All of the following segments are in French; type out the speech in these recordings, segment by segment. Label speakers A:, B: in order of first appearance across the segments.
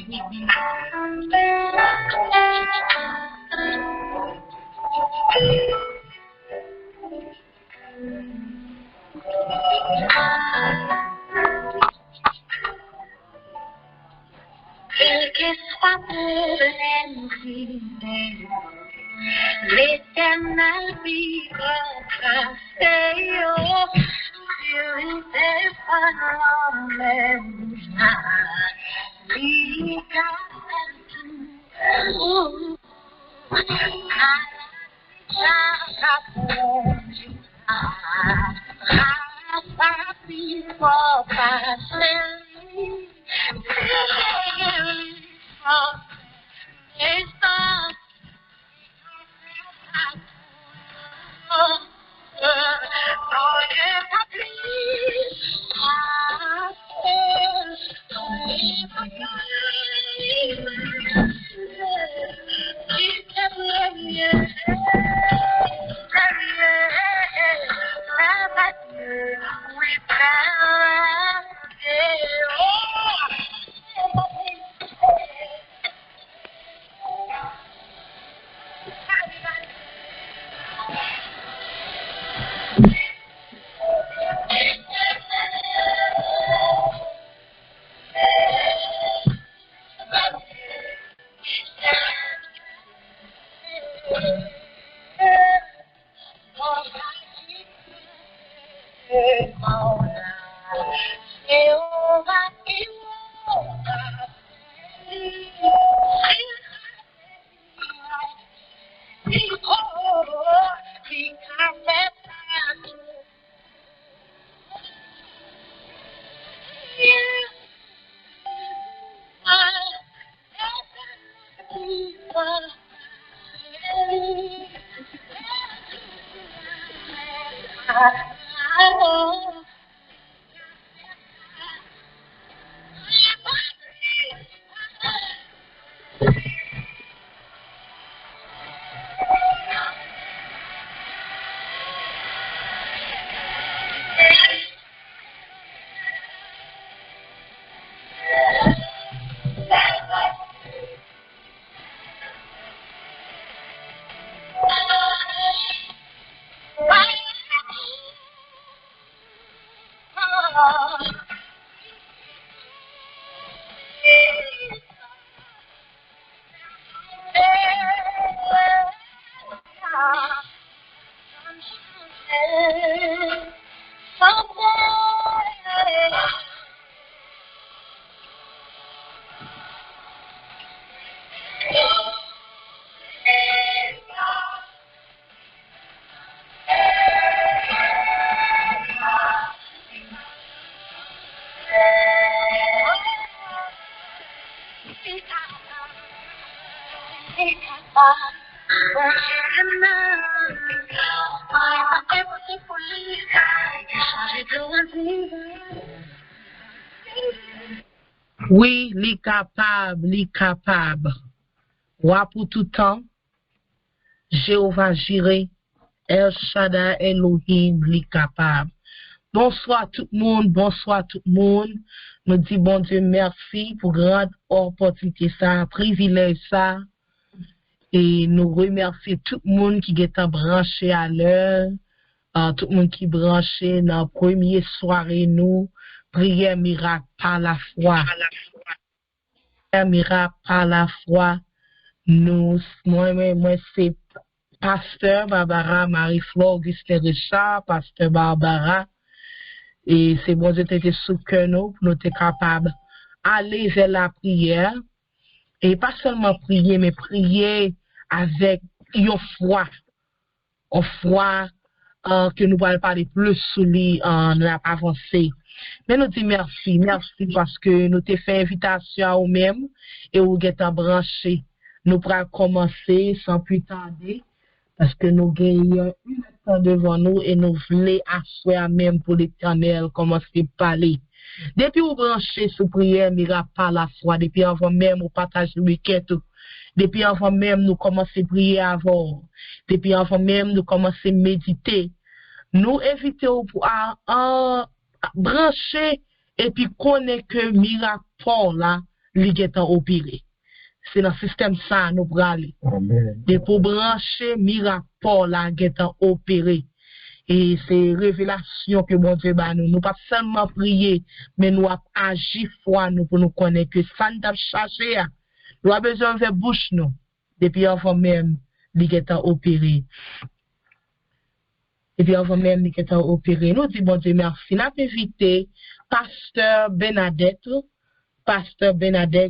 A: Quel que soit problème d'idée, l'Éternel vivra passer. Dieu était pas l'homme, lui
B: Oui, li capable. Roi pour tout temps, Jéhovah Jireh, El Shaddai Elohim, li capable. Bonsoir tout le monde. Nous disons bon Dieu merci pour grande opportunité ça, privilège ça. Et nous remercions tout le monde qui est branché à l'heure, tout le monde qui est branché dans la première soirée nous, prière miracle par la foi. Prière miracle par la foi. Nous, moi c'est Pasteur Barbara Marie-Flore Augustin Richard, Pasteur Barbara. Et c'est bon Dieu t'es sous cœur nous pour nous être capables d'aller vers la prière. Et pas seulement prier, mais prier avec une foi. Une foi que nous allons parler plus sur lui en avancé. Mais nous disons merci parce que nous t'ai fait invitation à nous-mêmes et vous êtes branchés. Nous pourrons commencer sans plus tarder parce que nous gagnons une temps devant nous et nous voulons asseoir même pour l'Éternel commencer à parler. Depuis vous branchez sous prière, miracle par la foi, depuis avant même vous partagez le week-end, depuis avant même nous commencer à prier avant, depuis avant même nous commencer à méditer, nous évitons pour brancher et puis connaître que miracle là li getan opéré. C'est dans le système ça nous pour aller. Et pour brancher miracle là getan opéré. Et c'est révélation que bon Dieu ba nous. Nous pas seulement prier, mais nous agir foi nous pour nous connaître que ça nous a cherché. Nous avons besoin de faire bouche nous. Depuis avant même, li getan opéré. Et puis avant même, li getan opéré. Nous dit bon Dieu merci. Nous avons invité Pasteur Bernadette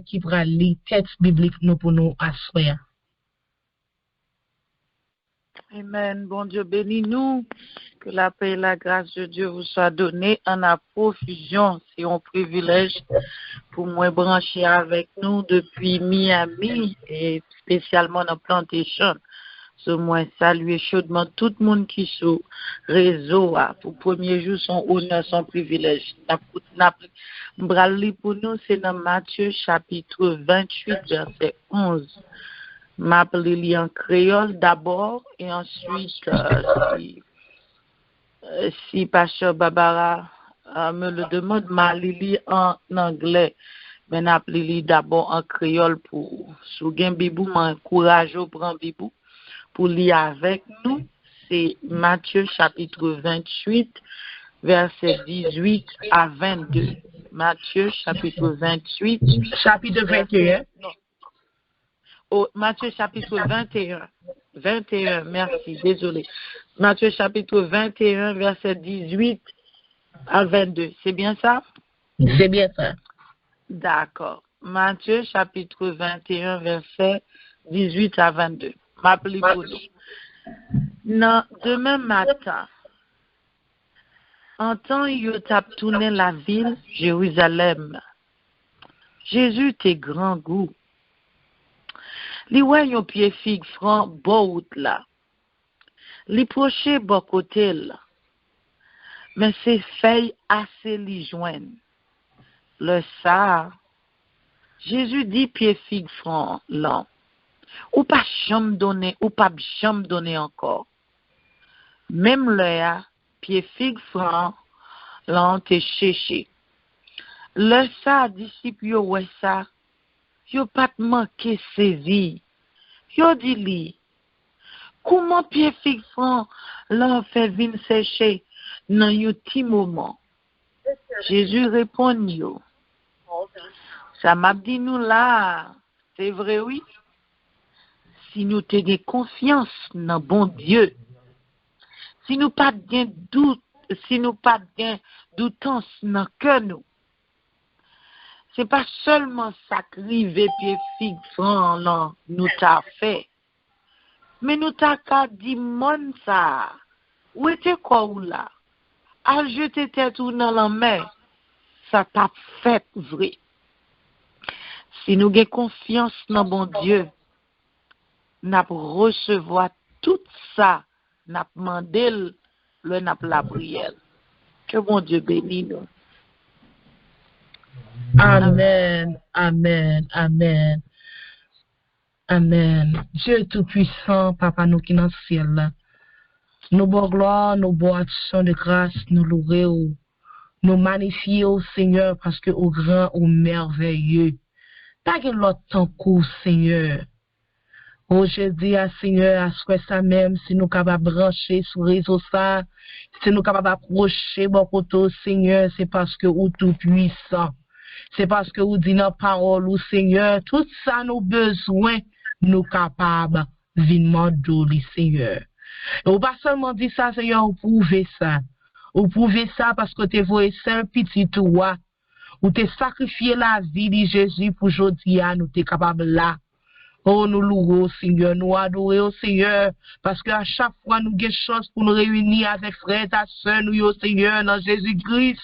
B: qui va lire texte biblique nous pour nous asseoir.
C: Amen. Bon Dieu, bénis-nous. Que la paix et la grâce de Dieu vous soient données en la profusion. C'est un privilège pour moi brancher avec nous depuis Miami et spécialement dans Plantation. Ce moi saluer chaudement tout le monde qui est sur réseau. Pour premier jour, son honneur, son privilège. M'brali pour nous, c'est dans Matthieu chapitre 28, verset 11. M'appelle en créole d'abord et ensuite, si Pasteur Barbara me le demande, m'a lili en anglais. Mais m'appelle d'abord en créole pour sous gen bibou, m'encourage au prendre bibou pour lire avec nous. C'est Matthieu chapitre 28, verset 18 à 22. Matthieu chapitre 28.
B: Chapitre 21.
C: Non. Oh, Matthieu chapitre 21. 21, merci, désolé. Matthieu chapitre 21, verset 18 à 22. C'est bien ça?
B: C'est bien ça.
C: D'accord. Matthieu chapitre 21, verset 18 à 22. M'appelez pour nous. Non, demain matin, en temps yo tap tourné la ville, Jérusalem, Jésus te grand goût. Li wè yon pied fig franc bout là. Li proche bon côté là. Mais c'est feuilles assez li joine. Le ça, Jésus dit pied fig franc là. Ou pas jamais donner, ou pas jamais donner encore. Même là, pied fig franc là te cherché. Le ça disciple yo wè ça. Yo pas manqué saisi. Yo dit li, comment pied fig franc l'en fait vin sécher dans yon petit moment. Jésus répond yo. Ça m'a dit nous là, c'est vrai oui. Si nous te de confiance dans bon Dieu, si nous pas de doute, si nous pas de doutance dans cœur nous, c'est pas seulement sacrifier pied fig franc là nous t'a fait, mais nous t'a qu'à dit mon ça. Où était quoi ou là? À jeter tête ou dans la mer, ça t'a fait vrai. Si nous avons confiance dans bon Dieu, nous recevoir tout ça, nous demandé le n'a la prière. Que bon Dieu bénisse nous.
B: Amen, amen, amen. Amen. Dieu Tout-Puissant, Papa nous qui dans le ciel là. Nous bon gloire, nous bon action de grâce, nous louer, nous magnifier au Seigneur parce que au grand, au merveilleux. Pas que l'autre temps court, Seigneur. Aujourd'hui, Seigneur, à ce que ça même, si nous capables de brancher sur le réseau ça, si nous capables d'approcher mon côté, Seigneur, c'est parce que vous tout puissant. C'est parce que vous dites dans la parole, ou Seigneur, tout ça nous besoin, nous capables de demander, Seigneur. Et vous pas seulement dit ça, Seigneur, vous prouvez ça. Vous prouvez ça parce que tu voyez un petit toi, ou tu sacrifié la vie de Jésus pour aujourd'hui, nous t'es capable là. Oh, nous louons, Seigneur, nous adorons, Seigneur, parce qu'à chaque fois, nous avons chance pour nous réunir avec frères et sœurs, nous, Seigneur, dans Jésus-Christ.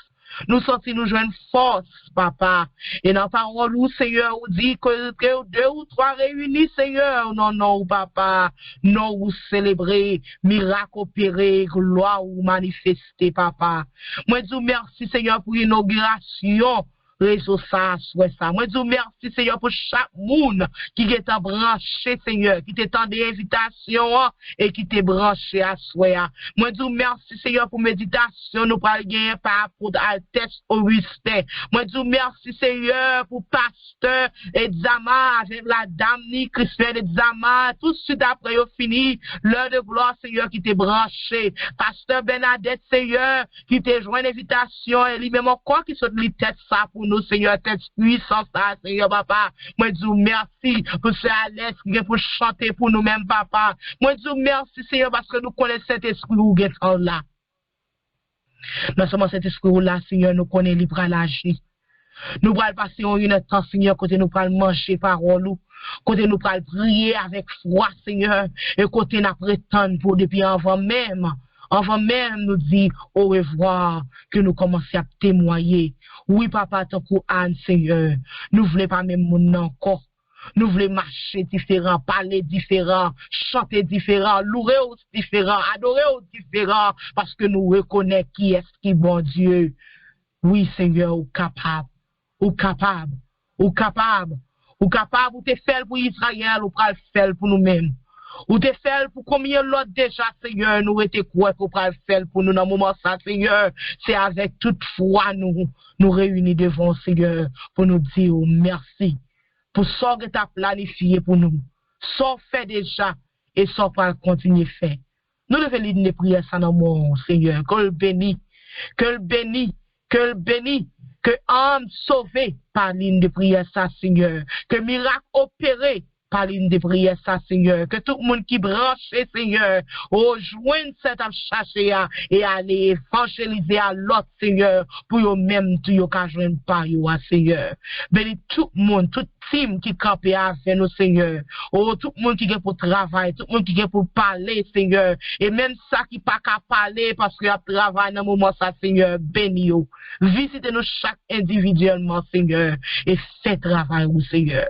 B: Nous sortis, nous jouons force, Papa. Et dans la parole, où, Seigneur, vous dit que deux ou trois réunis, Seigneur. Non, Papa. Non, vous célébrez, miracle opéré, gloire ou manifester, Papa. Moi, je vous remercie, Seigneur, pour l'inauguration réseau ça, soit ça. Moi, je dis merci, Seigneur, pour chaque monde qui est branché, Seigneur, qui t'est en des invitations et qui t'est branché à soi. Moi, je dis merci, Seigneur, pour méditation, nous parlons gagner par rapport à Altesse Augustin. Moi, je dis merci, Seigneur, pour pasteur Exama, avec la dame ni Christian Exama, tout de suite après, il fini, l'heure de gloire, Seigneur, qui t'est branché. Pasteur Bernadette, Seigneur, qui t'est joint l'invitation, et lui-même encore qui soit lui tête ça pour nous, Seigneur, tête puissance, ça, Seigneur, papa. Moi, je dis merci pour ce Alex qui vient pour chanter pour nous-mêmes, papa. Moi, je dis merci, Seigneur, parce que nous connaissons cet esprit où il est là. Non seulement cet esprit là, Seigneur, nous connaissons libre à l'agir. Nous allons passer une temps, Seigneur, côté nous allons manger parole, côté nous allons prier avec foi, Seigneur, et côté nous prétendre pour depuis avant même nous dire au revoir, que nous commençons à témoigner. Oui, papa, tant que Anne, Seigneur, nous voulons pas même mon encore. Nous voulons marcher différent, parler différent, chanter différent, louer aussi différent, adorer aussi différent, parce que nous reconnaissons qui est qui bon Dieu. Oui, Seigneur, ou capable, ou capable, ou capable, ou capable, ou te fait pour Israël, ou pas le faire pour nous-mêmes. Ou te fait pour combien l'autre déjà, Seigneur, nous était quoi pour pas le faire pour nous dans le moment ça, Seigneur. C'est avec toute foi nous réunis devant, Seigneur, pour nous dire merci. Pour ça que tu as planifié pour nous. Ça fait déjà et ça va continuer à faire. Nous devons lire les prières ça dans mon Seigneur. Que le bénit, que le bénit, que le bénit, que âme sauvée par l'une de prières ça, Seigneur. Que miracle opéré par l'une de prières ça, Seigneur. Que tout le monde qui branche, Seigneur, rejoigne cette chercher et aller évangéliser à l'autre, Seigneur, pour eux-mêmes, tout qu'à joindre par eux, Seigneur. Bénis tout le monde, tout team qui campe avec nous, Seigneur. Oh, tout le monde qui est pour travail, tout le monde qui est pour parler, Seigneur. Et même ça qui pas qu'à parler parce qu'il y a travail dans le moment ça, Seigneur. Bénis-nous. Visitez-nous chaque individuellement, Seigneur. Et faites travail, Seigneur.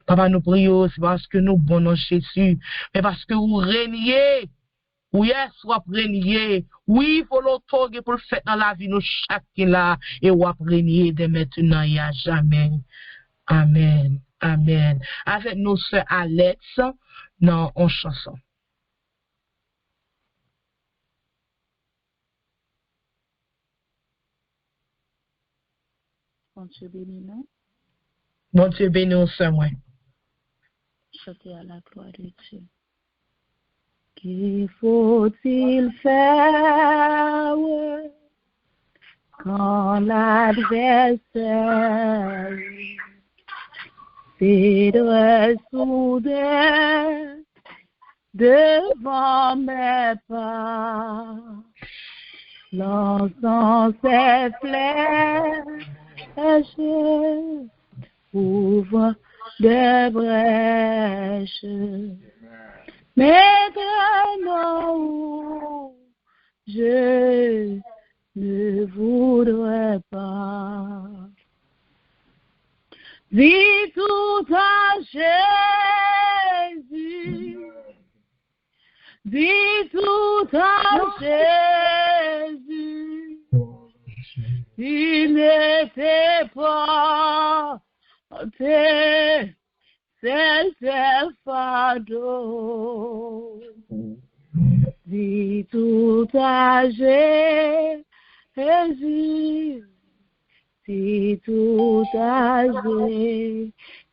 B: Papa, nous prions, c'est parce que nous bonnons Jésus, mais parce que vous régnez. Oui, soit régner. Oui, volonté pour le faire dans la vie, nous chacun là, et vous régner de maintenant et à jamais. Amen. Amen. Avec nous, sœur Alex, dans une chanson.
C: Bon Dieu béni nous.
B: Bon Dieu béni nous, sœur, moi.
C: Chanter à la gloire de Dieu. Qu'il faut-il faire quand l'adversaire s'édresse soudain devant mes pas, lançant ses flèches, ouvre des brèches. Maintenant, je ne voudrais pas. Vis tout à Jésus. Vis tout à Jésus. Il n'était pas c'est fardeau. Vis tout à Jésus. Vis tout à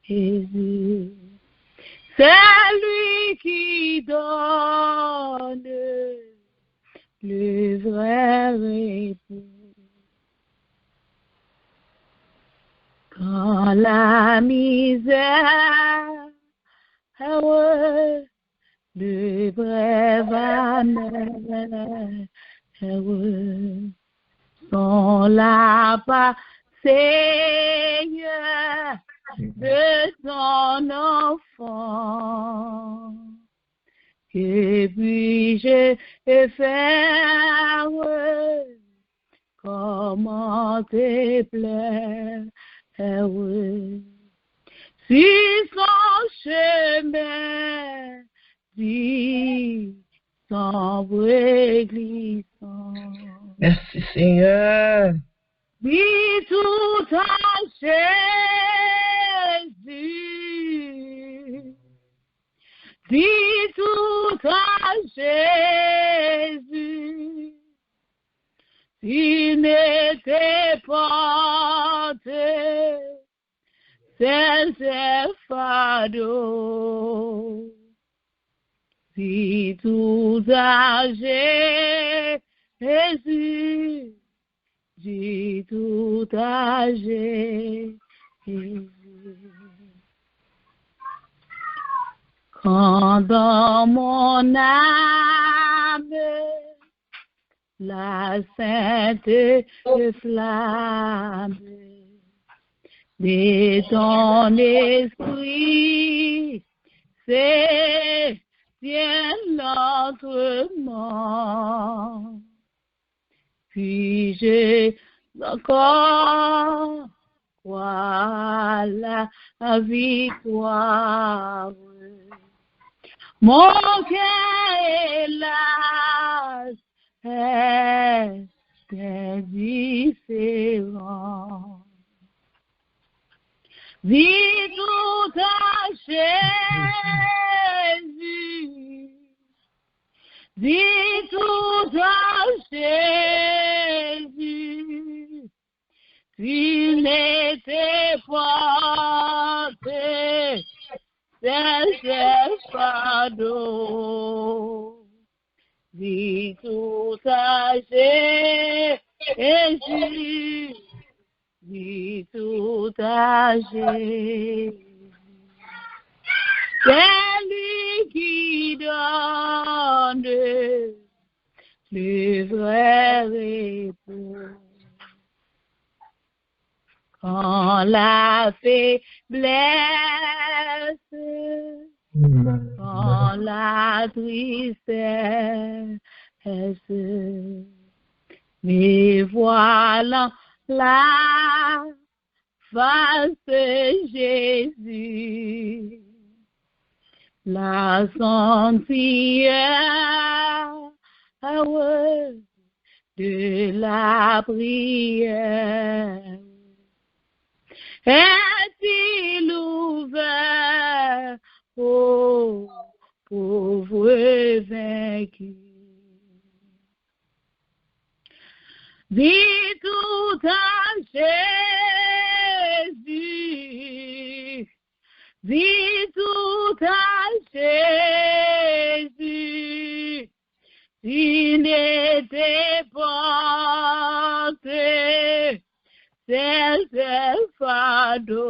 C: Jésus. C'est lui qui donne le vrai repos. Quand la misère, le brève amer, sont là par Seigneur de son enfant. Que puis-je faire? Comment te plaire? Si son chemin dit sombre et glissant.
B: Merci Seigneur.
C: Dis tout à Jésus. Dis tout à Jésus. S'il n'était pas c'est fardeau. Dis tout à Jésus. Dis tout à Jésus. Quand dans mon âme la sainte flamme de ton esprit s'étient lentement, puis-je encore croire la victoire. Mon cœur hélas est indifférent. Dis tout à Jésus. Dis tout à Jésus. S'il n'était pas c'est fardeau. Dis tout à Jésus. Dis tout à Jésus. C'est lui qui donne le vrai repos. Quand la faiblesse, quand la tristesse, mais voilà la face de Jésus, la sentir de la prière. Est-il ouvert aux pauvres vaincus? Dis tout à Jésus. Dis tout à Jésus. S'il n'était pas c'est fardeau.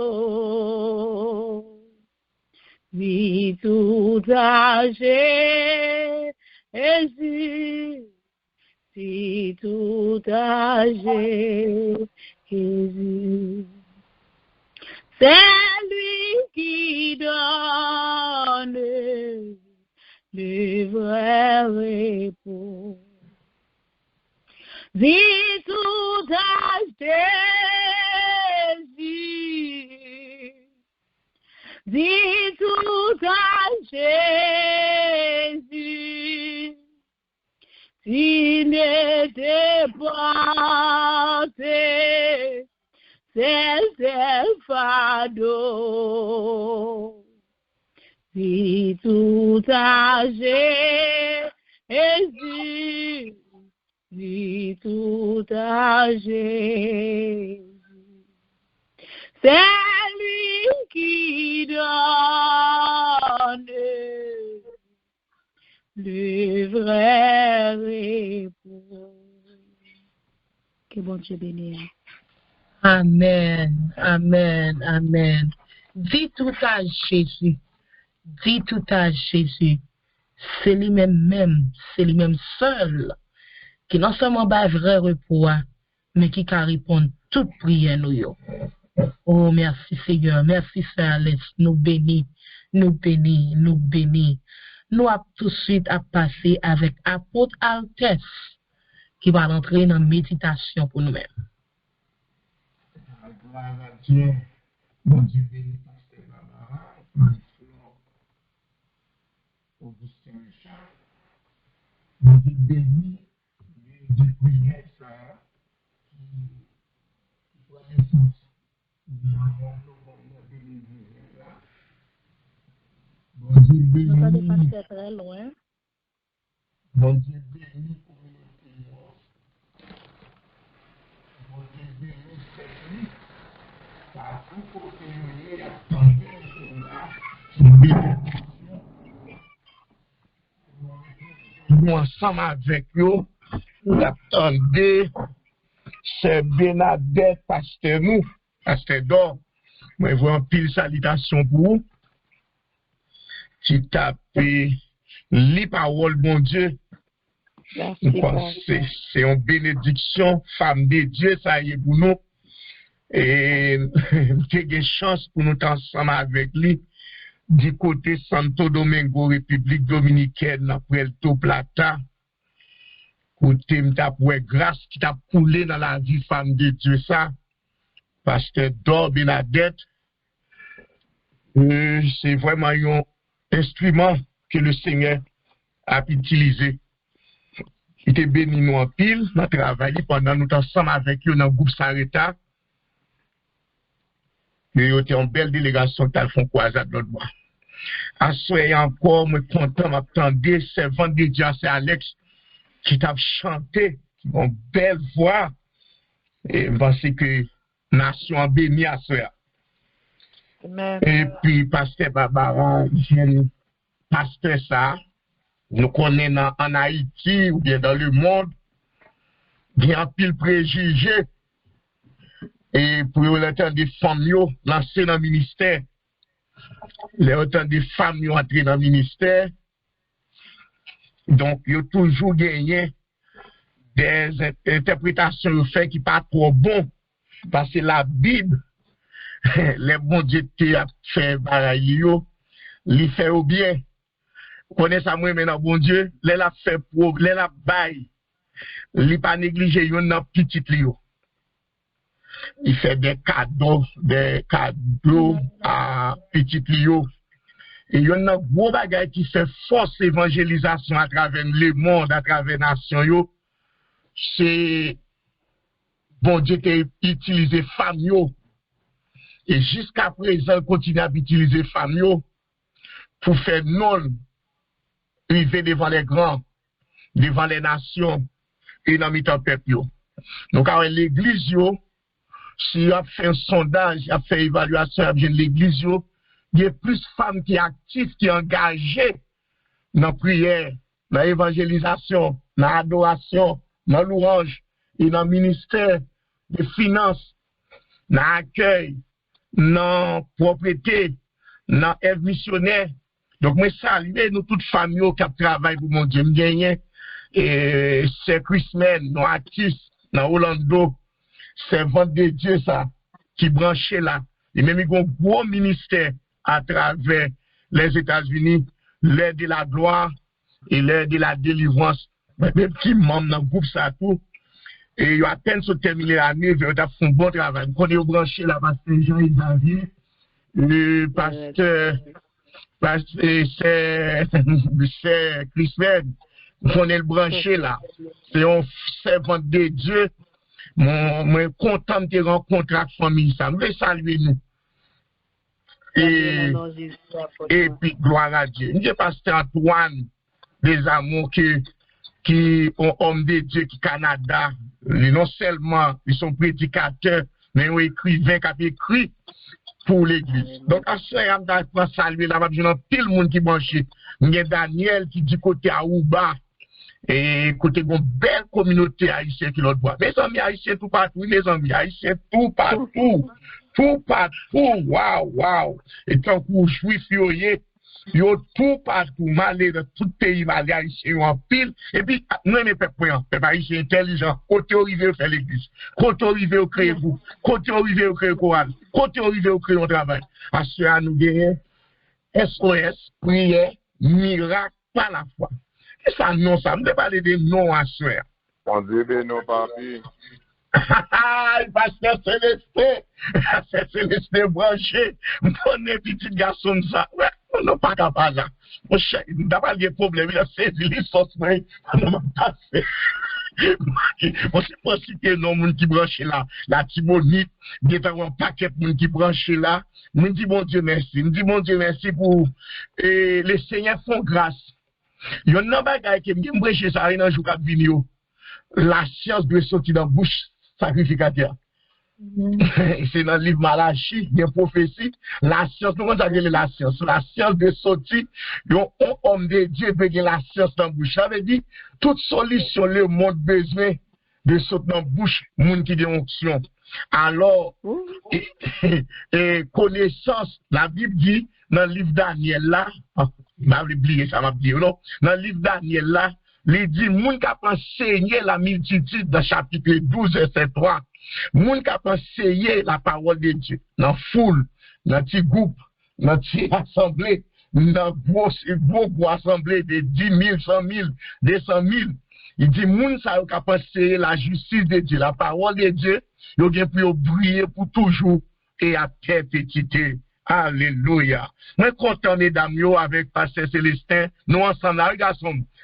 C: Dis tout à Jésus. Dis tout à Jésus. C'est lui qui donne le vrai repos. Dis tout à Jésus. Dis tout à Jésus. S'il n'était pas c'est fardeau. Dis tout à Jésus. Dis tout à Jésus. C'est lui qui donne le vrai repos. Que bon Dieu bénisse.
B: Amen, amen, amen. Dis tout à Jésus. Dis tout à Jésus. C'est lui-même, c'est lui-même seul qui non seulement bat vrai repos, mais qui peut répondre toute prière nous yo. Oh, merci Seigneur, merci Sœur Alice, nous bénis, nous bénis, nous bénis. Nous avons tout de suite à passer avec apôtre Altesse qui va entrer dans la méditation pour nous-mêmes.
D: Gloire à Dieu, bon Dieu béni, pasteur Barbara, Marie-Flore, Augustin Richard, bon Dieu béni, de prière ça, qui reconnaissance. Bon Dieu
B: J'entendais
D: béni,
B: pasteur très loin.
D: bon Dieu béni communauté noire. Bon Dieu béni cette nuit. Par tout côté, il y a attendez là. Une bénédiction. Nous ensemble avec eux, nous attendez. C'est Bernadette, pasteur nous, pasteur d'or. Moi, je vois un pile salutation pour vous. Qui tape les paroles, mon Dieu.
C: Merci,
D: C'est une bénédiction, femme de Dieu, ça y est pour nous. Et nous avons une chance pour nous être ensemble avec lui. Du côté Santo Domingo, République Dominicaine, Puerto Plata. Côté m'ta pour grâce qui t'a coulé dans la vie femme de Dieu ça. Pasteur Dor Bernadette. C'est vraiment un instrument que le Seigneur a utilisé. Il était béni nous en pile, nous avons travaillé pendant nous ensemble avec eux dans le groupe Sareta. Et ils étaient en belle délégation qui a fait croisade de l'autre bois. À ce encore, je suis content, m'attendais, c'est vendredi, c'est Alex qui t'a chanté, qui a une belle voix. Et parce que nation bénie à ce. Et puis, pasteur Barbara, pasteur ça, nous connaissons en Haïti ou bien dans le monde, il y a un pile préjugé. Et pour autant des femmes lancées dans le ministère, les autant des femmes entrées dans le ministère, donc il y a toujours gagné des interprétations fait qui ne sont pas trop bonnes, parce que la Bible, les bons dieux qui ont fait baraille, ils fait au bien. Vous connaissez ça, moi, maintenant, bon Dieu, les la fait pour, les la baille, ils pas négliger, ils ont petit lio. Il fait des cadeaux à petit lio. Et il y a un gros bagage qui fait force évangélisation à travers le monde, à travers les nations. C'est bon Dieu qui a utilisé femmes. Et jusqu'à présent, il continue à utiliser femmes pour faire non arriver devant les grands, devant les nations et dans le peuple. Donc, avec l'église, si on a fait un sondage, on a fait une évaluation de l'église, il y a plus de femmes qui sont actives, qui sont engagées dans la prière, dans l'évangélisation, dans l'adoration, dans l'ouange et dans le ministère des finances, dans l'accueil, dans la propriété, dans l'aide missionnaire. Donc, moi, saluer nous toutes familles qui travaillent pour mon Dieu. Et c'est Christman, nos artistes, dans Orlando, c'est Vente de Dieu, ça, qui branchait là. Et même, il y a un gros ministère à travers les États-Unis, l'aide de la gloire et l'aide de la délivrance. Même petits membres dans le groupe, ça tout. Et il y a à peine se terminer l'année, ils ont fait un bon travail. Quand ils ont branché là, pasteur Jean-Xavier, le pasteur, c'est Christophe, on est le branché là. C'est un servant de Dieu. Moi, content de rencontrer la famille, ça. Je veux saluer nous. Et puis, gloire à Dieu. Nous, pasteur Antoine, des amours qui ont homme de Dieu qui Canada, non seulement ils sont prédicateurs, mais ils ont écrivain qui a écrit pour l'église. Donc, à ce moment-là, je vais saluer là, il y a tout le monde qui branche. Il y a Daniel qui dit côté Aouba, et côté une belle communauté haïtienne qui l'autre bois. Mes amis haïtiens tout partout, mes amis haïtiens tout partout. Tout partout, waouh. Et tant que juif, yo tout partout, malé de tout pays, malé haïtien en pile. Et puis, nous, les peuples haïtiens intelligents, côté arrivé faire l'église, côté arrivé au créer vous, côté arrivé au créer chorale, côté arrivé au créer au travail. À ce à nous gagner, SOS, prière, miracle, par la foi. Et ça, non, ça me parler de non à ce.
E: On dit, ben non, papi.
D: Pasteur Célestin, c'est Célestin branché, mon petit garçon ça, ouais, on n'a pas capable là. Mon cher, il n'a pas de problème, il a saisi les sauces, mais on n'a pas passé. On sait pas si t'es non, moun qui branche là, la Tibonite, il y a un paquet de moun qui branche là. Nous dit bon Dieu merci. Nous dit bon Dieu merci pour les seigneurs font grâce. Il y a un bagage qui me prêche ça dans le jour qui vient. La science doit sortir dans la bouche sacrificateur. C'est dans le livre Malachie, il y a une prophétie. La science, nous avons la science. La science de sortir, un homme de Dieu peut la science dans la bouche. Ça veut dire, toute solution, le monde besoin de sortir dans la bouche, monde qui a une onction. Alors, connaissance, la Bible dit, dans le livre Daniel là, m'a oublié ça, m'a dit, non? Dans le livre Daniel là, il dit, moun qui a enseigné la multitude dans chapitre 12, verset 3. Moun qui a enseigné la parole de Dieu, dans foule, dans petit groupe, dans petite assemblée, dans gros assemblée de 10 000, 100 000, 200 000. Il dit, moun ça a enseigné la justice de Dieu, la parole de Dieu, il a pu briller pour toujours et à perpétuité. Alléluia. Moi, content, mesdames, avec Pasteur Célestin, nous ensemble, là, regarde,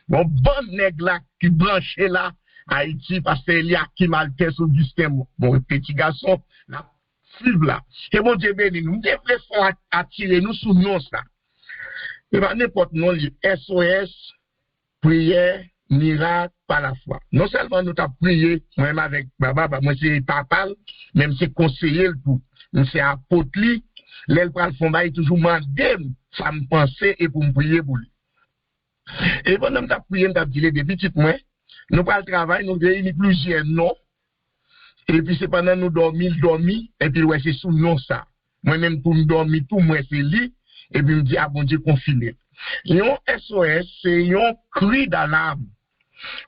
D: bon nègre là, qui branché là, Haïti, parce qu'il y a qui maltais sur Augustin, mon petit garçon, là, suivre là. Et mon Dieu béni, nous devons attirer nous sous nous, ça. Et bien, n'importe nom, SOS, prière, miracle, par la foi. Non seulement nous t'avons prié, moi-même avec Baba, moi c'est papa, même c'est conseiller, c'est apôtre, l'aile pral fond bail toujours mandé ça me penser et pour me prier pour lui. Et pendant que t'as prié, t'as dit des petites moi, nous pas le travail, nous réunissons plusieurs noms. Et puis c'est pendant nous dormir, et puis ouais c'est sous non ça. Moi-même pour me dormir tout moi c'est lui et puis me dit ah bon Dieu confiné. Yon SOS c'est un cri d'alarme.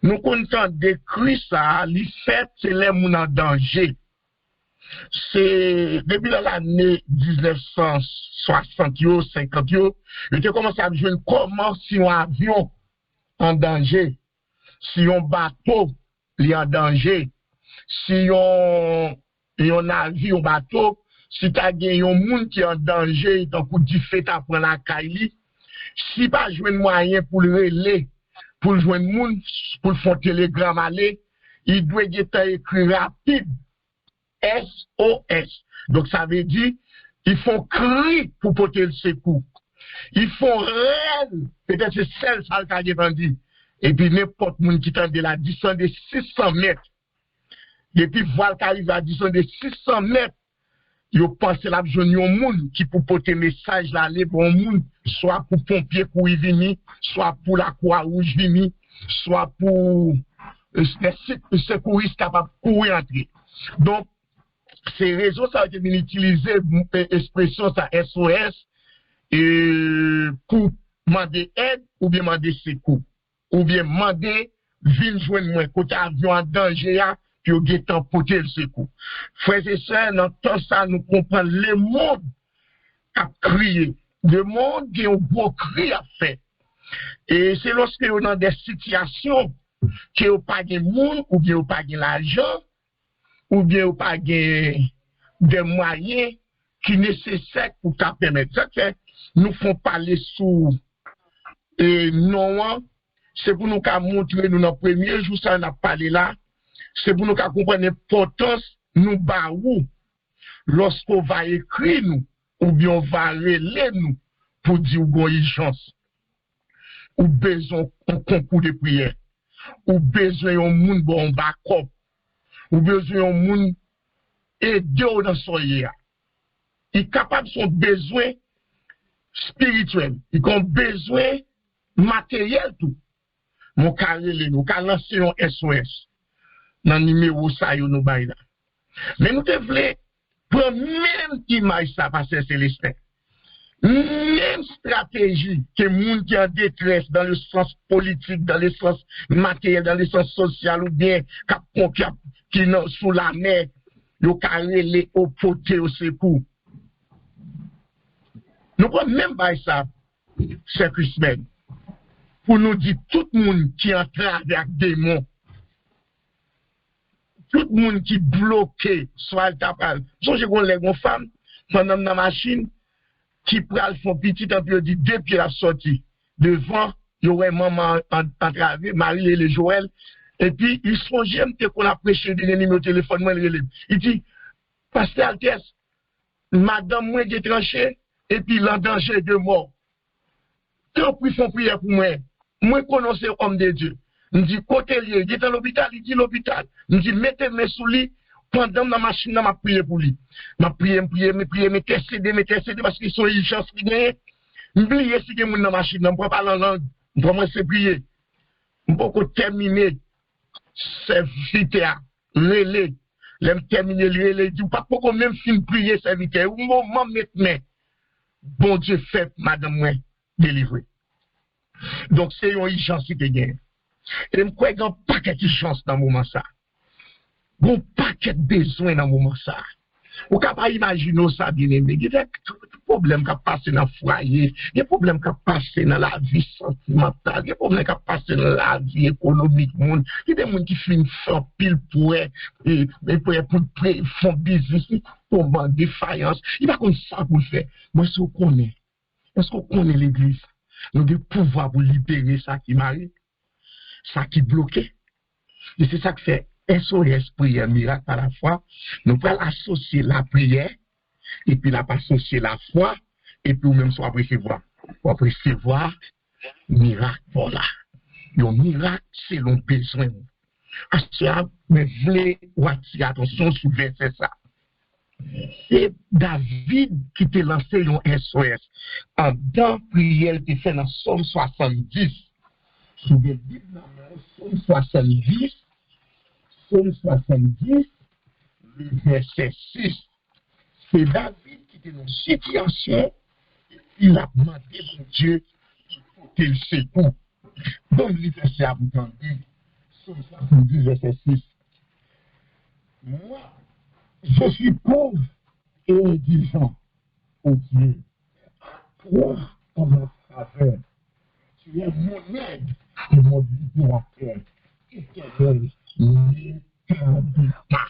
D: Nous comptons des cris ça, les fait c'est les moun en danger. C'est depuis l'année 1960, 50, il a commencé à jouer comment si un avion en danger, si un bateau est en danger, si un navire, un bateau, si tu as un monde qui est en danger, il t'a coup de fait à prendre la caille, si pas jouer un moyen pour le relais, pour jouer un monde, pour faire télégramme aller, il doit être écrit rapide. SOS. Donc ça veut dire, ils font cri pour porter le secours. Ils font rêve. Peut-être c'est celle ça qui a dit. Et puis n'importe monde qui tente de la distance de 600 mètres. Et puis voilà qui arrive à la distance de 600 mètres. Ils pensent la besoin d'un monde qui pour porter message là, les bons monde, soit pour pompiers pour y venir, soit pour la Croix-Rouge venir, soit pour les secouristes capables de courir entrer. Donc, ces réseaux, ça a été utilisé, expression, ça, SOS, pour demander aide, ou bien demander secours, ou bien demander, venir joindre moi, côté avion en danger, puis au guettant porter le secours. Frères et sœurs, dans tout ça, nous comprenons le monde a crié, le monde qui a un beau cri à faire. Et c'est lorsque on est dans des situations, qui n'ont pas de monde, ou bien pas de l'argent, ou bien pas des moyens qui sont nécessaires pour ta permettre. Ça fait, nous font parler sous non, c'est pour nous montrer nous dans le premier jour, ça on a parlé là, c'est pour nous comprendre l'importance nous baou lorsqu'on va écrire nous, ou bien on va relayer nous pour dire qu'on a urgence, ou besoin d'un concours de prière, ou besoin d'un monde bon backup, ou besoin d'un monde aider dans son yéa. Il est capable de son besoin spirituel, il a besoin matériel tout. Mon carré, nous avons lancé un SOS dans le numéro ça, nous bail. Mais nous devons prendre même image ça, Pasteur Célestin. Même stratégie que les gens qui sont en détresse dans le sens politique, dans le sens matériel, dans le sens social ou bien qui sont sous la mer, ils ont carré au poté au secours. Nous prenons même pas ça, c'est Christmas, pour nous dire tout le monde qui est en train avec des démons, tout le monde qui est bloqué, soit le tapal. Songez qu'on les femmes, pendant la machine, qui pral font petit un peu dit deux pieds la sortie. Devant, il y aurait maman entravé, Marie et le Joël, Et puis, il songeait qu'on a prêché de l'ennemi au téléphone, moi, il dit, Pasteur Altesse, madame, moi, j'ai tranché, et puis, l'en danger de mort. Tant pis, font prière pour moi. Moi, connaissez homme de Dieu. Je dis, côté lié, il est dans l'hôpital, il dit l'hôpital. Je dis, mettez-moi sous lui, pendant la machine, je prié pour lui. Je prié, m'intercéder, parce qu'ils sont urgences qui gagnent. Je prie si je suis dans la machine, je ne prends pas la langue, je commence à prier. Je peux terminer serviteur, relais. L'aime terminer le relais, je ne peux pas même fin prier serviteur. Au moment maintenant, bon Dieu fait, madame, moi, délivrer. Donc, c'est une urgence qui gagne. Et je crois qu'il y a un paquet de chance dans le moment ça. Un paquet de besoins dans le moment ça. Vous ne pouvez pas imaginer ça, bien aimé. Il y a des problèmes qui passent dans le foyer, il y a des problèmes qui passent dans la vie sentimentale, il y a des problèmes qui passent dans la vie économique. Il y a des gens qui font faire pile pour faire business, pour en défaillance. Il n'y a pas comme ça pour le faire. Moi, est-ce qu'on connaît? Est-ce qu'on connaît l'église? Nous devons pouvoir vous libérer ça qui m'arrive, ça qui bloque. Et c'est ça que fait SOS, prière, miracle à la fois. Nous pouvons associer la prière, et puis nous associer la foi, et puis nous-mêmes soit recevoir. Pour recevoir, miracle, voilà. Le miracle, c'est le besoin. À cela, mais voulez attirer attention sur verset ça. C'est David qui t'a lancé un SOS. En dans prière, il fait dans Somme 70. Si vous dites dans Somme 70, Somme 70, le verset 6. C'est David qui était dans une situation, il a demandé à Dieu pour qu'il secoue. Donc, le verset à vous entendre, Somme 70, verset 6. Moi, je suis pauvre et indigent, ô Dieu. Toi, en ma faveur, tu es mon aide et mon libérateur. Éternel, ne t'abandonne pas.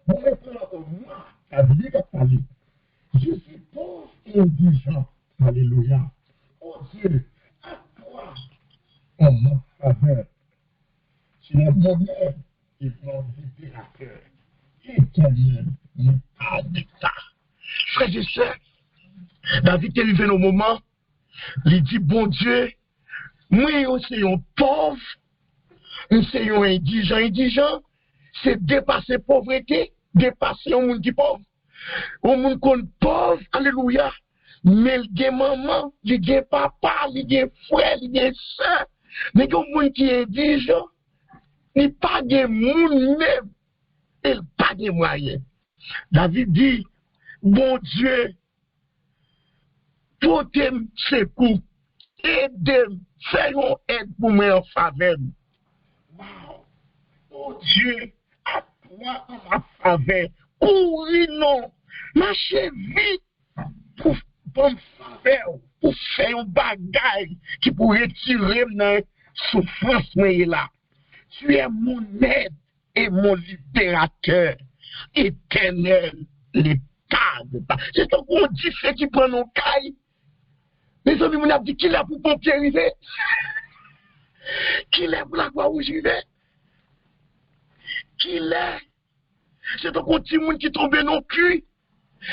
D: Moi, ta vie va parler. Je suis pauvre et indigent. Alléluia. Oh Dieu, à toi, en ma faveur, tu es mon aide et mon libérateur. Éternel, ne t'abandonne pas. Frères et sœurs, David est arrivé au moment, il dit, bon Dieu, moi, c'est un pauvre, c'est un indigent. Indigent, c'est dépasser pauvreté, dépasser un monde qui est pauvre. Un monde qui est pauvre, alléluia, mais il y a maman, il y a papa, il y a frère, il y a soeur, mais il y a un monde qui est indigent, il n'y a pas de monde même, il n'y a pas de moyens. David dit, bon Dieu, portez-moi secours, aidez-moi, faisons aide pour moi en faveur. Wow. Oh Dieu, à toi en ma faveur, courez non, marchez vite pour me faveur, pour faire un bagage qui pourrait tirer dans souffrance là. Tu es mon aide et mon libérateur, éternel, l'état de ta. C'est ton qu'on dit fait qui prend nos cailles. Les amis m'ont dit qu'il est pour pompier arriver. Qu'il est pour la croix rouge arriver. Qu'il est. C'est ton petit monde qui tombe dans le cul.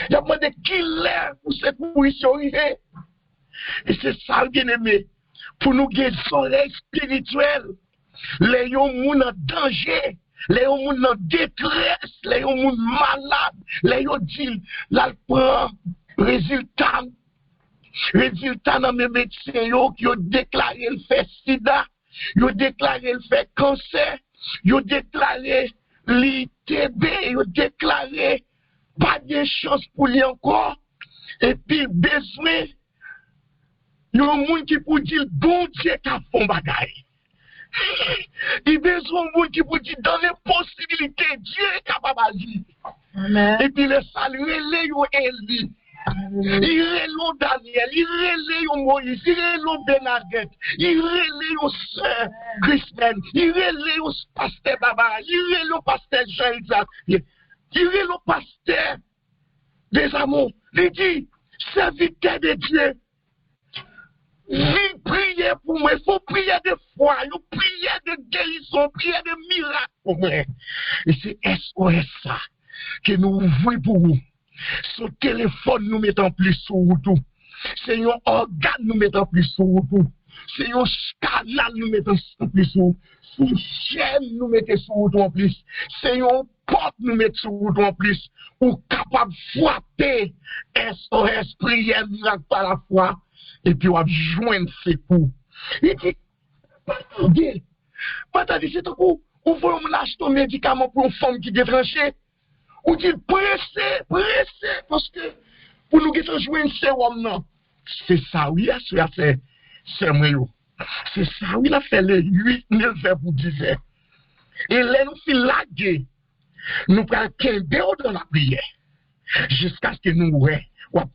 D: Il a demandé qu'il est pour cette position arriver. Et c'est ça, bien aimé. Pour nous guérir soleil spirituel. Les gens en danger. Les gens en détresse. Les gens malades. Les gens disent, là, prend résultat. Résultat dans mes médecins qui ont déclaré le fait sida, ils ont déclaré le fait cancer, ils ont déclaré l'ITB, ils ont déclaré pas de chance pour lui encore. Et puis besoin, il y a un monde qui peut dire bon Dieu qui a fait bagaille. Il y a besoin d'un monde qui peut dire dans les possibilités, Dieu est capable d'agir. Et puis le saluer les Élie. Il relève Daniel, il relève Moïse, il relève Bernadette, il relève Sœur Christine, il relève Pasteur Baba, il relève Pasteur Jean-Isaac, il relève Pasteur des amours. Il dit, serviteur de Dieu, vie prier. prier pour moi, il faut prier de foi, il faut prier de guérison, prier de miracle pour moi. Et c'est SOS ça que nous ouvrons pour vous. Son téléphone nous mettons plus sur tout. C'est un organe nous mettons plus sur tout. C'est un canal nous mettons plus sur tout. C'est une chaîne nous mettons sur tout en plus. C'est une porte nous mettons sur tout en plus. Ou capable de frapper SOS, prière, miracle par la foi. Et puis on va joindre ses coups. Il dit, pas attendez, c'est tout coup. Ou voulez on acheter un médicament pour une femme qui est tranchée. Ou dit pressé, parce que pour nous qui jouer un sérum, non. C'est ça, oui, c'est moi. C'est ça, oui, il a fait les 8, 9 heures pour 10 heures. Et là, nous sommes lagués. Nous prenons 15 heures dans la prière. Jusqu'à ce que nous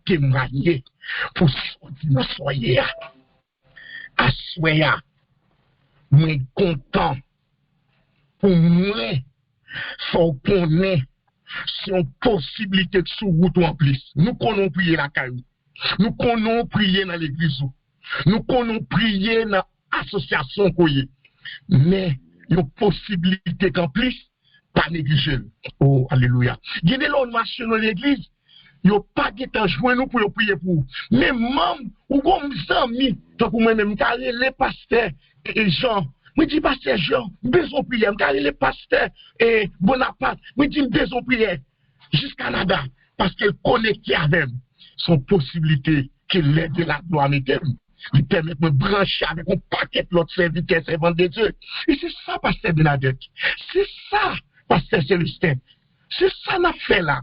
D: témoigner pour sortir dans soyez. À soyez, moi content. Pour moi, faut qu'on ait. C'est une possibilité de sous-route en plus. Nous connaissons prier la caillou. Nous connaissons prier dans l'église. Nous connaissons prier dans l'association. Mais il y a une possibilité qu'en plus, pas négliger. Oh, alléluia. Il y a des gens qui marchent dans l'église. Il n'y a pas de temps jouer nous pour prier pour. Mais même, ou comme amis, tant pour moi-même, car les pasteurs et gens. Je dis, pasteur Jean, besoin de prière. Car les pasteurs et Bonaparte, je dis, besoin de prière. Jusqu'à Canada. Parce qu'elle connecte avec son possibilité qu'il l'aide de la gloire d'éternel. Il permet de me brancher avec un paquet de l'autre serviteur, servant de Dieu. Et c'est ça, pasteur Bernadette. C'est ça, pasteur Célestin. C'est ça qu'on a fait là.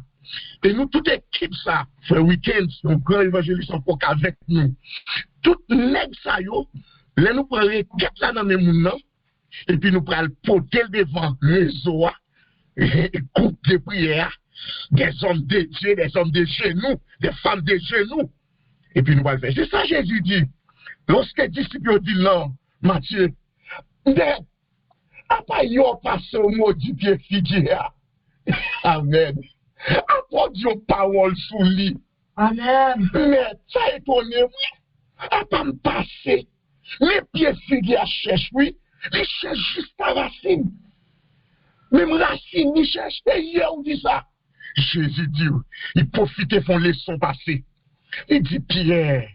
D: Et nous, toute équipe, ça, fait week-end, un grand évangéliste encore avec nous. Tout nègre ça, yo. Là, nous prenons les quêtes là dans les mounons, et puis nous prenons le potel devant les réseau, groupe de prière, des hommes de Dieu, des hommes de genoux, des femmes de genoux. Et puis nous allons faire. C'est ça Jésus dit. Lorsque les disciples dit non, Matthieu, mais, après ils ont passé au mot du pied figuier. Amen. Après Dieu parole sous lui.
B: Amen.
D: Mais ça étonné, oui. Après me passer. Les pieds figuiers cherchent, oui. Ils cherchent jusqu'à racine. Même racine, ils cherchent. Et hier, on dit ça. Jésus dit, il profitait de son leçon passée. Il dit, Pierre,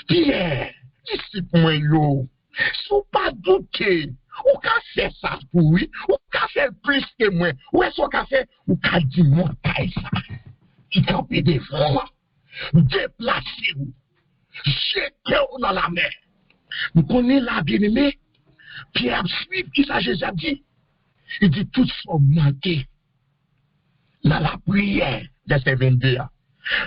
D: disciple moi, yo, si vous pas douter, ou qu'a fait ça pour lui, ou qu'a fait plus que moi, ou est-ce qu'a fait, ou qu'a dit montagne ça, qui campait devant, déplacez-vous, jetez-vous dans la mer. Vous connaissez la bien-aimée, Pierre suit qui ça Jésus a dit. Il dit tout sont manqués dans la prière, verset 22.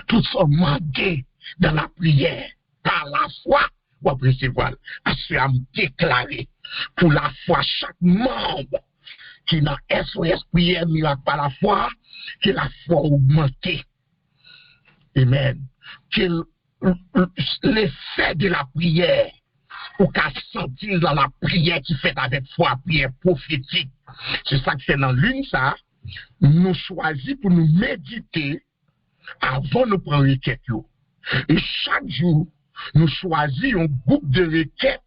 D: Tout sont manqués dans la prière. Par la foi, vous pouvez recevoir. Parce que je déclaré pour la foi, chaque membre qui n'a SOS prière miracle par la foi, que la foi augmente. Amen. Que l'effet de la prière, ou qu'à sentir dans la prière qui fait avec foi, prière prophétique. C'est ça que c'est dans l'une, ça. Nous choisissons pour nous méditer avant de prendre requête. Et chaque jour, nous choisissons un groupe de requêtes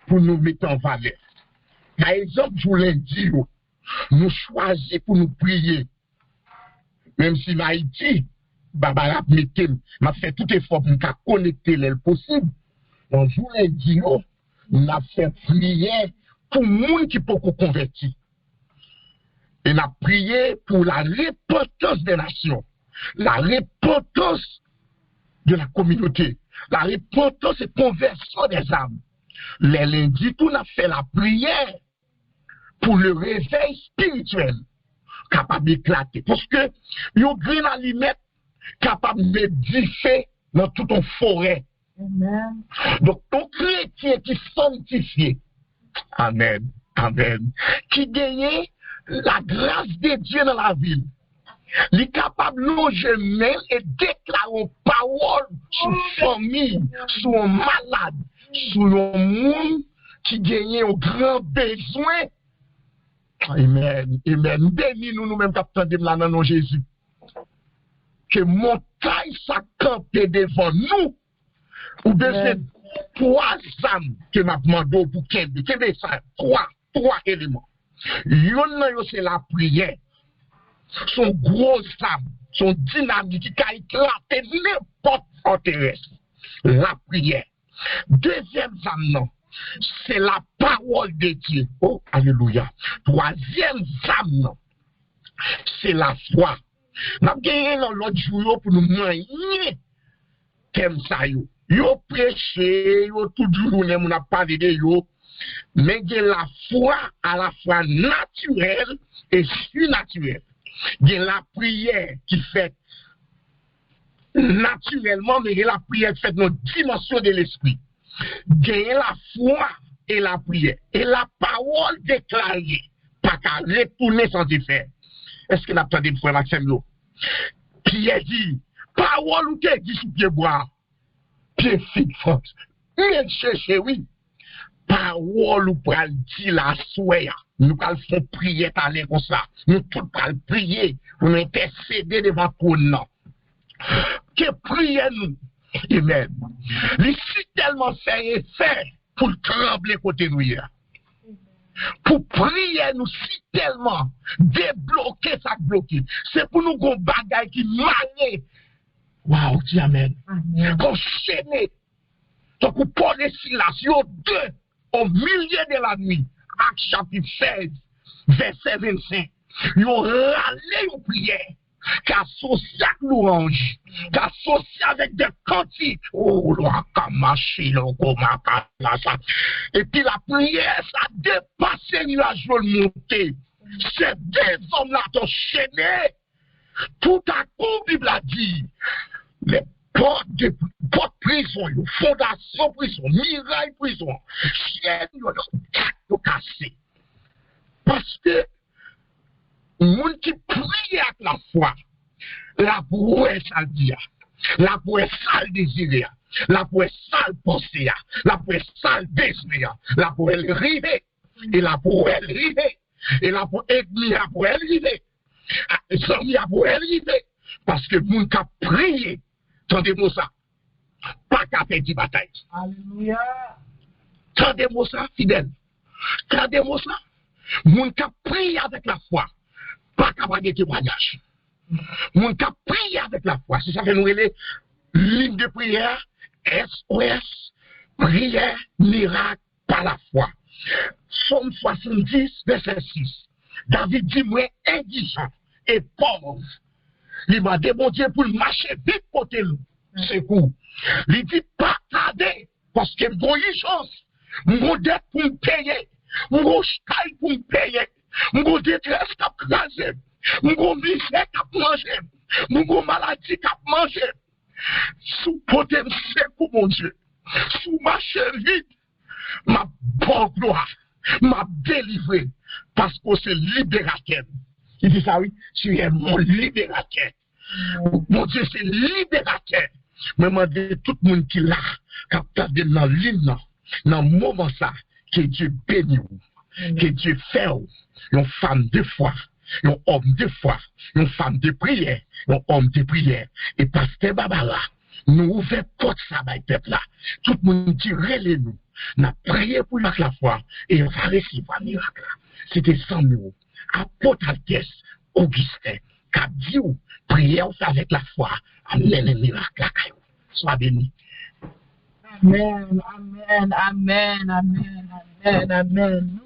D: pour nous mettre en valeur. Par exemple, je vous l'ai dit, nous choisissons pour nous prier. Même si Haïti, Barbara m'a fait tout effort pour nous connecter le possible. Donc, je vous l'ai dit, on a fait prière pour les gens qui peuvent se convertir. Et on a prié pour la repentance des nations, la repentance de la communauté, la repentance et conversion des âmes. Les lundis, on a fait la prière pour le réveil spirituel capable d'éclater. Parce que il y a un grain aliment capable de differ dans toute une forêt.
B: Amen.
D: Donc, ton chrétien qui sanctifié, amen, amen, qui gagne la grâce de Dieu dans la ville, il est capable de loger main et déclarer une parole sur une famille, sur un malade, sur un monde qui gagne un grand besoin. Amen, amen. Bénis nous-mêmes, capitaine de là dans nom Jésus. Que montagne ça campe devant nous. Ou bien c'est 3 âmes que m'a demandé pour Kembe. Kembe ça, 3 éléments. Yon c'est la prière. Son gros âme, son dynamique qui a éclaté n'importe forteresse. La prière. Deuxième âme, non. C'est la parole de Dieu. Oh, alléluia. Troisième âme, non. C'est la foi. N'a gagné dans l'autre jour pour nous moyenner. Comme ça, yo prêché, yo tout journée, on a parlé de yo. Mais il y a la foi à la fois naturelle et surnaturelle. Il y a la prière qui fait naturellement, mais il y a la prière qui fait dans notre dimension de l'esprit. Il y a la foi et la prière. Et la parole déclarée, pas qu'à retourner sans faire. Est-ce que l'abtendez, frère Maxime, yo? Pierre dit, parole ou qu'elle dit sous pied bois? Pied figue, France. Il cherche, oui. Parole ou pral dit la soya. Nous allons faire prier t'aller comme ça. Nous tous pral prier pour nous intercéder devant trône. Que prier nous. Amen. Les si tellement fait pour trembler côté nous hier. Pour prier nous si tellement débloquer ça bloqué. C'est pour nous qu'on bagaille qui manie. Waouh, dis amen. Qu'on chaîne. Donc pour parler silence, yo 2 au milieu de la nuit. Acte chapitre 16, verset 25. Yo râlé une prière. Qu'associé avec l'orange, qu'associé avec des cantiques. Oh, là, kamachi, là, là, ça. Et puis la prière, ça dépassé la joie montée. Ces 2 hommes-là t'ont chaîné. Tout à coup, Bible a dit, les portes prison, fondation prison, miraille prison, chaîne, ils cassé. Parce que, moun qui prie avec la foi, la brouette ça dit, la brouette ça désiré, la brouette ça pensé, la brouette ça désiré, la brouette rivé, et la brouette rivé, et la brouette rivé, et la brouette rivé, parce que moun qui prié, tendez-moi ça, pas qu'à faire des batailles.
B: Alléluia.
D: Tendez-moi ça, fidèle. Tendez-moi ça, moun qui prié avec la foi. Pas capable de témoignage. Mon cap prier avec la foi. C'est ça que nous les lignes de prière, SOS, prière, miracle par la foi. Somme 70, verset 6. David dit, moi, indigent et pauvre. Il m'a demandé pour marcher vite côté nous. C'est cool. Il dit, pas tarder, parce que mon chance, mon dette pour me payer, mon chai pour me payer. Mon détresse qui a crasé, mon misère qui a mangé, mon maladie qui a mangé. Sous potem sec pour mon Dieu, sous marché vite, ma bonne gloire, m'a délivré, parce que c'est libérateur. Il dit ça, oui, tu es mon libérateur. Mon Dieu, c'est libérateur. Mais moi, de tout le monde qui l'a, capable de dans l'hymne, dans le moment ça, que Dieu bénit vous. Que Dieu fait une femme de foi, un homme de foi, une femme de prière, un homme de prière. Et pasteur Barbara, nous ouvrons porte ça by peuple là. Tout le monde dirait les nous. N'a prié pour la foi et on va recevoir un miracle. C'était 100 euros. Apôtre Altesse Augustin, qui a dit priez avec la foi, amène un miracle à Caillou. Sois béni.
B: Amen, amen, amen, amen, amen, amen.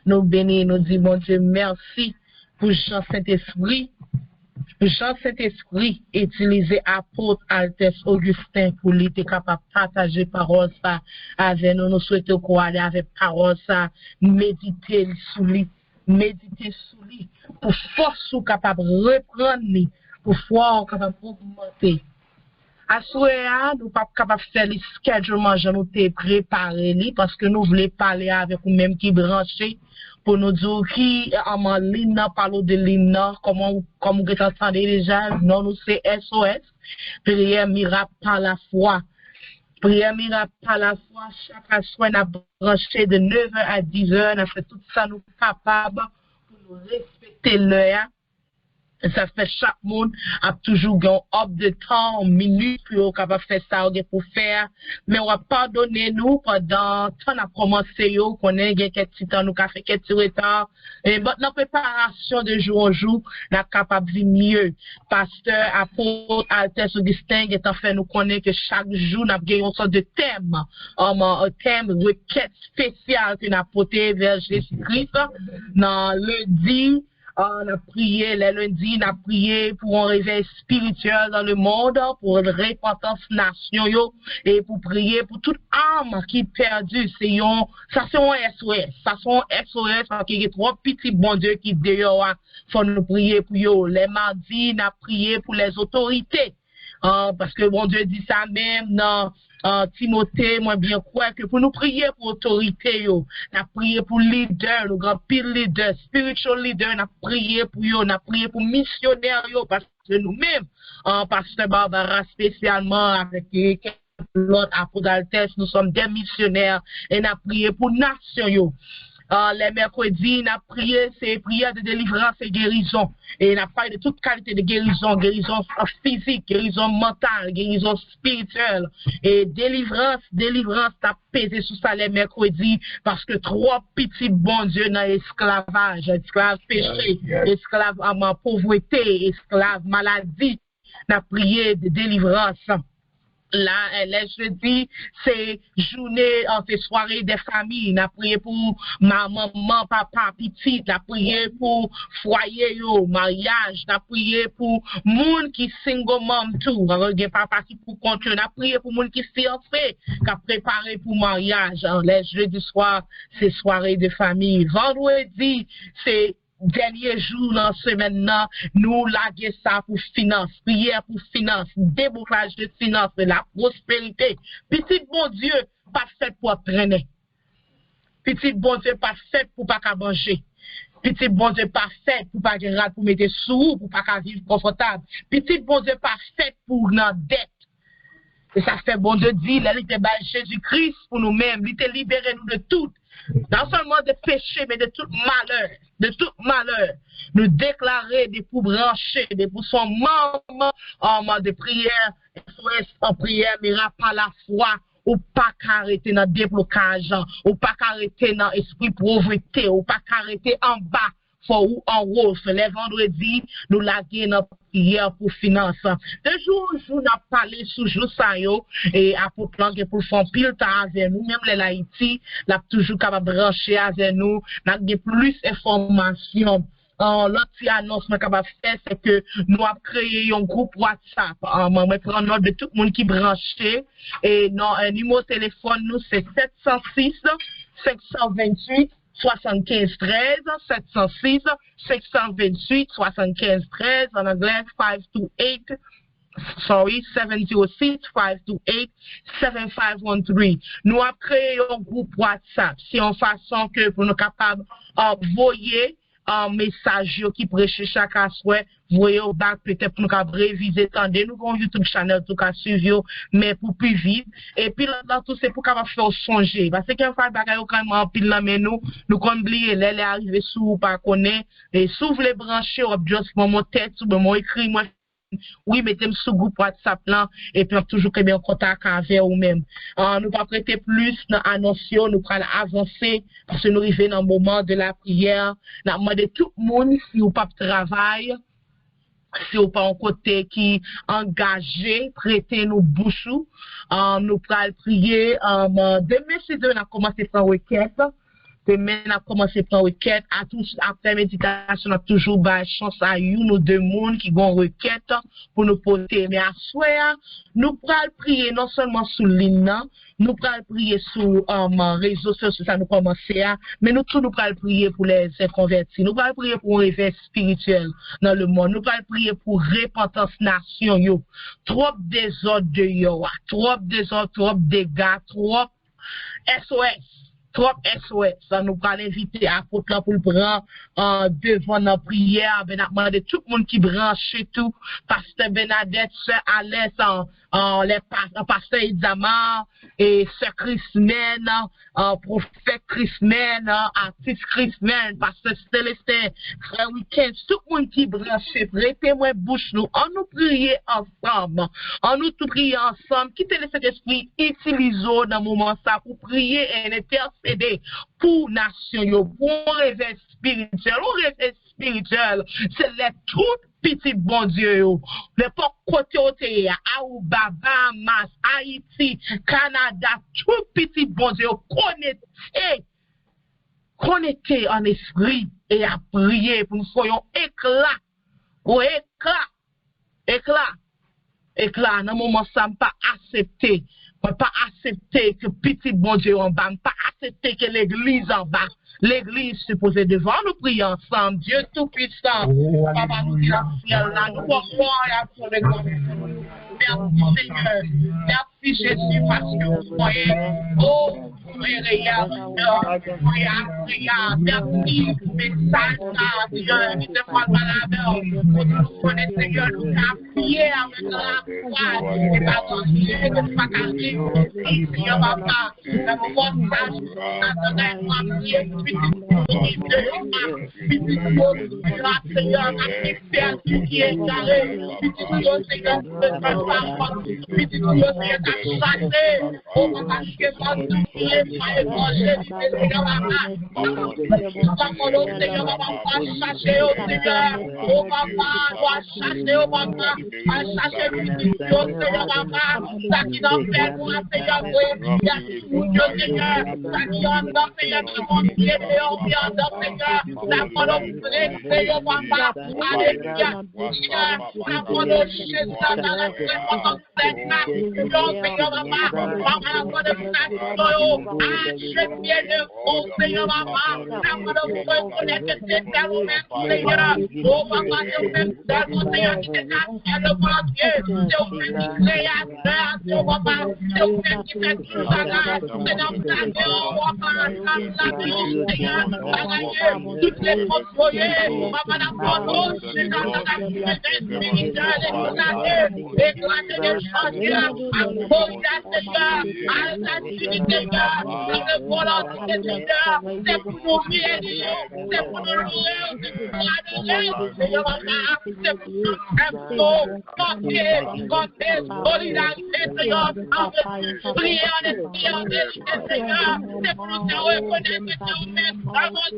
B: Nous bénis, nous disons, mon Dieu, merci pour Jean Saint-Esprit. Jean Saint-Esprit utilisé apôtre Altesse Augustin pour lui être capable de partager parole ça avec nous. Nous souhaitons qu'on aille avec parole ça, méditer sous lui, pour force ou capable de reprendre, pour foi capable d'augmenter. À ce moment-là, nous ne sommes pas capables de faire le schedule manger, nous t'es préparé parce que nous voulons parler avec nous-mêmes qui branchés pour nous dire qui en ligne, parlons de ligne, comme vous entendez déjà, non, nous c'est SOS, prière miracle par la foi. Prière miracle par la foi, chaque soir, nous avons branché de 9h à 10h, nous avons fait tout ça, nous sommes capables pour nous respecter l'heure. Ça fait chaque monde a toujours un up de temps, minute pour capable faire ça pour faire. Mais on va pardonner nous pendant temps a commencé yo qu'on ait quelques petits temps nous qu'a fait quelques retard. Et notre préparation de jour en jour, n'a capable de mieux. Pasteur, apôtre, Alter Augustin, étant fait nous connaît que chaque jour n'a gagné une sorte de thème, un thème requête spéciale que n'a porté vers Jésus-Christ. Dans lundi, on a prié, les lundis, on a prié pour un réveil spirituel dans le monde, pour une repentance nation, et pour prier pour toute âme qui est perdue. Ça c'est un SOS. Ça c'est un SOS parce qu'il y a trois petits bon Dieu qui dehors. Faut nous prier pour eux. Les mardis, on a prié pour les autorités. Parce que bon Dieu dit ça même dans Timothée, moi bien croire que pour nous prier pour autorité, nous prié pour leader, nous grand pile leader, spiritual leader, nous prié pour eux, nous prié pour missionnaires, parce que nous-mêmes, pasteur Barbara spécialement avec l'autre apôtre Altes, nous sommes des missionnaires et nous prié pour nation. Les mercredis, on a prié, c'est prière de délivrance et guérison. Et on a parlé de toute qualité de guérison, guérison physique, guérison mentale, guérison spirituelle. Et délivrance, t'as pesé sur ça les mercredis parce que trois petits bons dieux dans l'esclavage, esclave péché, esclave en pauvreté, esclave maladie. On a prié de délivrance. Là, les jeudis, c'est journée, c'est soirée des familles. On a prié pour ma maman, papa, petite. On a prié pour foyer, mariage. On a prié pour moun qui single mom tout. Il papa qui pour compte. On a prié pour moun qui fiancé, qui a préparé pour mariage. Les jeudis soir, c'est soirée de famille. Vendredi, c'est dernier jour dans la semaine, nous laguer ça pour finance, prière pour finance, débouclage de finance, la prospérité. Petit bon Dieu, pas fait pour traîner. Petit bon Dieu, pas fait pour pas manger. Petit bon Dieu, pas fait pour pas grade pour mettre sous, pour pas vivre confortable. Petit bon Dieu, pas fait pour la dette. Et ça fait bon Dieu dit, il était Jésus-Christ pour nous-mêmes, il était libéré nous de tout. Non seulement de péché, mais de tout malheur, nous déclarer des pour brancher, des pour son membre en de prière, en prière, mais par la foi, ou pas arrêter dans le déblocage, ou pas arrêter dans l'esprit pauvreté, ou pas arrêter en bas. Ou en haut, les vendredis, nous laguer notre prière pour finance. De jour en jour, nous avons parlé sous jour ça, et à pour plan pour faire pile temps avec nous, même les Haïti, nous avons toujours capable de brancher avec nous, nous avons plus d'informations. L'autre annonce que nous avons fait, c'est que nous avons créé un groupe WhatsApp. Je prends note de tout le monde qui est branché. Et un numéro de téléphone, nous, c'est 706 528 75 13, 706 528 75 13, en anglais 706 528 7513. Nous avons créé un groupe WhatsApp. C'est une façon que pour nous capables d'envoyer un message qui prêche chaque soir, voyez au bac peut-être pour nous réviser, tendez nous avons YouTube channel tout cas suivre, mais pour plus vite. Et puis là tout c'est pour capable faire songer parce que quand fait bagaille quand même pile là mais nous comme oublier les arriver sous pas connaît et s'ouvre les brancher ou juste mon tête ou mon écrit moi oui, mettez-moi sous groupe WhatsApp là, et puis on toujours bien en contact avec vous-même. Nous pas prêter plus dans l'annonce, nous prenons avancer, parce que nous arrivons dans le moment de la prière. Nous demandons tout le monde, si vous pas de travail, si vous pas un côté qui engagé, prêtez nous bouchou. Nous prenons prier. Demain, c'est de nous commencer par requête. Demain, on a commencé par requête. Après méditation, on a toujours chance à nous deux monde qui ont requête pour nous porter. Mais à soir, nous prenons prier non seulement sous ligne, nous prenons prier sur réseaux sociaux, ça nous commencer à, mais nous prenons prier pour les inconvertis. Nous prenons prier pour un réveil spirituel dans le monde. Nous prenons prier pour repentance nation, yo. Trop désordre de yo, trop désordre, trop dégâts, trop SOS. trop SOS, ça nous va l'inviter à pour le prendre devant notre prière, ben a demandé tout le monde qui branche tout, pasteur Bernadette, sœur Alès, les pasteur Idzamar, et sœur Christmen, prophète Christmen, artiste Christmen, pasteur Célestin, frère Weekend, tout le monde qui branche, prêtez-moi bouche nous, on nous prier ensemble, on nous tout prier ensemble, quittez le Saint-Esprit, utilisons dans le moment ça pour prier et intercéder pour nation, pour un réveil spirituel, c'est les tout petits bon Dieu, les pas côté côté, Baba, Mas, Haïti, Canada, tout petit bon Dieu, connecté en esprit et à prier pour nous soyons éclat, éclat, dans le moment ça pas accepté. On ne peut pas accepter que petit bon Dieu en bas, on ne peut pas accepter que l'église en bas. L'église supposée devant nous prier ensemble. Dieu tout-puissant, Papa nous dit là, nous pouvons pour les merci Seigneur, merci Jésus parce que vous croyez. Oh, prière, merci pour message là, Dieu, nous te parlons pas la mort. Pour nous connaître Seigneur, nous avons prié avec la foi, et pas Dieu, que nous pas cacher. Seigneur, Papa, nous avons message, nous avons prié. Toutes les employés, maman n'a pas d'autre, c'est dans la spirituelle et éclater des chantiers, à cause d'un Seigneur, à l'activité, dans le volonté Seigneur, c'est pour nous guérir, c'est pour nous louer, c'est pour nous adorer, Seigneur, c'est pour nous compter, solidarité, Seigneur, prier en esprit, en vérité, Seigneur, c'est pour nous faire reconnaître que c'est vous-même,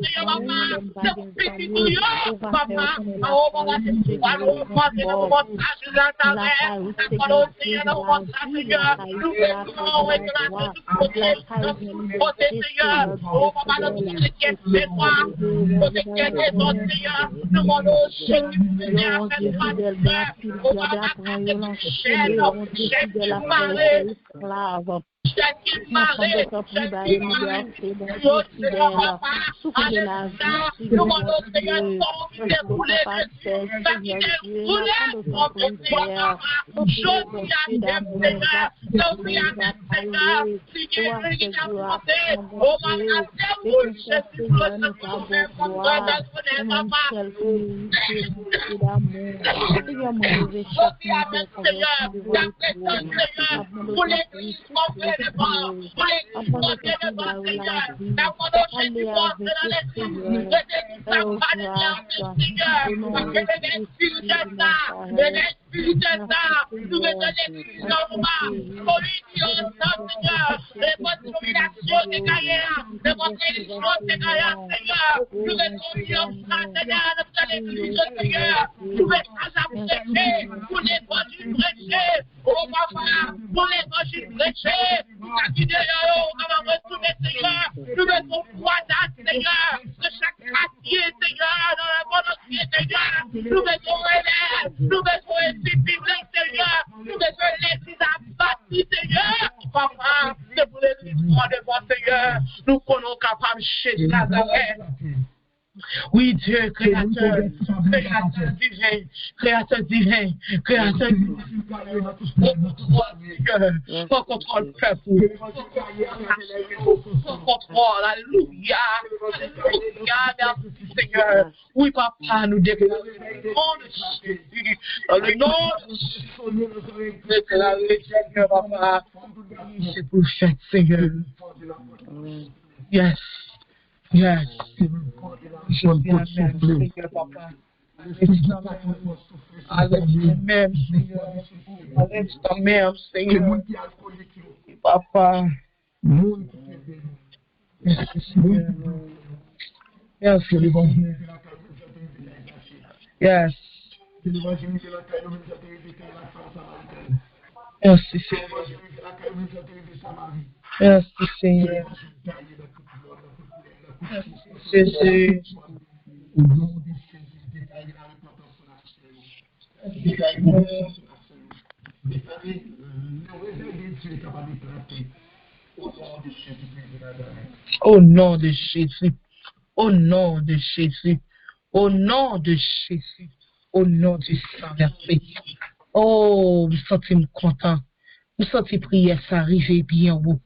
B: Seigneur, c'est pour petit bouillon, papa, oh, papa, c'est pour nous monter dans le montage de la terre, nous faisons réclamer tout côté, Seigneur, oh, papa, notre chrétien, c'est toi, notre chrétien, c'est ton Seigneur, nous demandons, Seigneur, oh, papa, Oui, Dieu, créateur divin, créateur divin, créateur divin. Prends contrôle, peuple. Prends contrôle, alléluia. Alléluia, merci Seigneur. Oui, papa, nous déclarons le nom de Jésus. Dans le nom de Jésus. Déclarez, Seigneur, papa. C'est pour chaque Seigneur. Yes. Yes. Seigneur, papa. Même, Seigneur. Même, Seigneur. Papa. Merci, Seigneur. Merci. Yes. Merci, Seigneur. Merci, Seigneur. Jésus. Au nom de Jésus. Au nom de Jésus. Au nom de Jésus. Au nom du Saint-Esprit. Oh, je me sens content. Je me sens prière ça arriver bien haut.